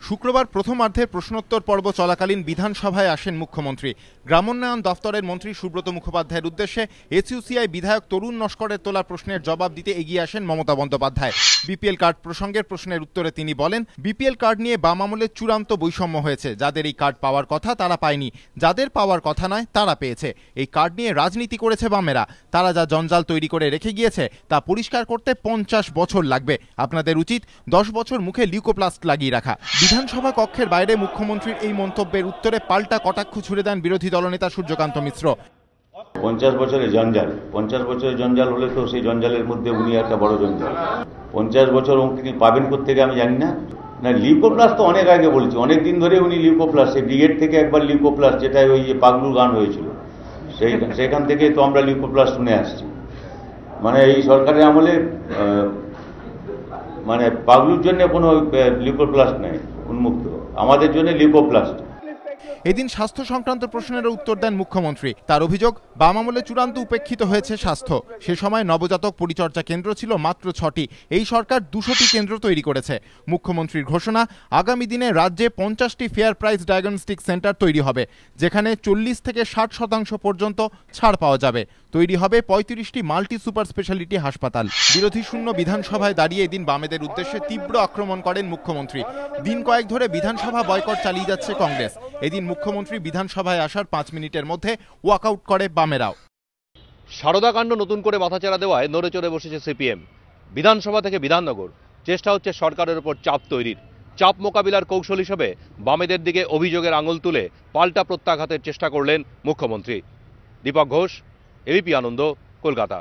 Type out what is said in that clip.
শুক্রবার প্রথমার্ধের প্রশ্নোত্তর পর্ব চলাকালীন বিধানসভায় আসেন মুখ্যমন্ত্রী। গ্রামোন্নয়ন দফতরের মন্ত্রী সুব্রত মুখোপাধ্যায়ের উদ্দেশ্যে এসইউসিআই বিধায়ক তরুণ নস্করের তোলা প্রশ্নের জবাব দিতে এগিয়ে আসেন মমতা বন্দ্যোপাধ্যায়। বিপিএল কার্ড প্রসঙ্গের প্রশ্নের উত্তরে তিনি বলেন, বিপিএল কার্ড নিয়ে বাম আমলে চূড়ান্ত বৈষম্য হয়েছে। যাদের এই কার্ড পাওয়ার কথা তারা পায়নি, যাদের পাওয়ার কথা নয় তারা পেয়েছে। এই কার্ড নিয়ে রাজনীতি করেছে বামেরা। তারা যা জঞ্জাল তৈরি করে রেখে গিয়েছে তা পরিষ্কার করতে 50 বছর লাগবে। আপনাদের উচিত 10 বছর মুখে লিউকোপ্লাস্ট লাগিয়ে রাখা। বিধানসভা কক্ষের বাইরে মুখ্যমন্ত্রীর এই মন্তব্যের উত্তরে পাল্টা কটাক্ষ ছুড়ে দেন বিরোধী দলনেতা সূর্যকান্ত মিশ্র। 50 বছরের জঞ্জাল, 50 বছরের জঞ্জাল হলে তো সেই জঞ্জালের মধ্যে উনি একটা বড় জঞ্জাল। 50 বছর তিনি পাবেন কোত্থেকে আমি জানি না। না, লিউকোপ্লাস্ট তো অনেক আগে বলছি, অনেক দিন ধরে উনি লিউকোপ্লাস্ট, সেই ব্রিগেড থেকে একবার লিউকোপ্লাস্ট, যেটা ওই পাগলু গান হয়েছিল, সেখান থেকে তো আমরা লিউকোপ্লাস্ট শুনে আসছি। মানে এই সরকারের আমলে মানে পাগলুর জন্য কোনো লিউকোপ্লাস্ট নেই উন্মুক্ত, আমাদের জন্য লিউকোপ্লাস্ট। এদিন স্বাস্থ্য সংক্রান্ত প্রশ্নের উত্তর দেন মুখ্যমন্ত্রী। তার অভিযোগ, বাম আমলে চূড়ান্ত উপেক্ষিত হয়েছে স্বাস্থ্য। সে সময় নবজাতক পরিচর্যা কেন্দ্র ছিল মাত্র 6টি, এই সরকার 200টি কেন্দ্র তৈরি করেছে। মুখ্যমন্ত্রীর ঘোষণা, আগামী দিনে রাজ্যে 50টি ফেয়ার প্রাইস ডায়াগনস্টিক সেন্টার তৈরি হবে, যেখানে 40 থেকে 60% পর্যন্ত ছাড় পাওয়া যাবে। তৈরি হবে 35টি মাল্টি সুপার স্পেশালিটি হাসপাতাল। বিরোধী শূন্য বিধানসভায় দাঁড়িয়ে এদিন বামেদের উদ্দেশ্যে তীব্র আক্রমণ করেন মুখ্যমন্ত্রী। দিন কয়েক ধরে বিধানসভা বয়কট চালিয়ে যাচ্ছে কংগ্রেস। এদিন মুখ্যমন্ত্রী বিধানসভায় আসার 5 মিনিটের মধ্যে ওয়াকআউট করে বামেরাও। সারদাকাণ্ড নতুন করে মাথাচাড়া দেওয়ায় নড়ে চড়ে বসেছে সিপিএম। বিধানসভা থেকে বিধাননগর চেষ্টা হচ্ছে সরকারের উপর চাপ তৈরির। চাপ মোকাবিলার কৌশল হিসেবে বামেদের দিকে অভিযোগের আঙুল তুলে পাল্টা প্রত্যাঘাতের চেষ্টা করলেন মুখ্যমন্ত্রী। দীপক ঘোষ, এবিপি আনন্দ, কলকাতা।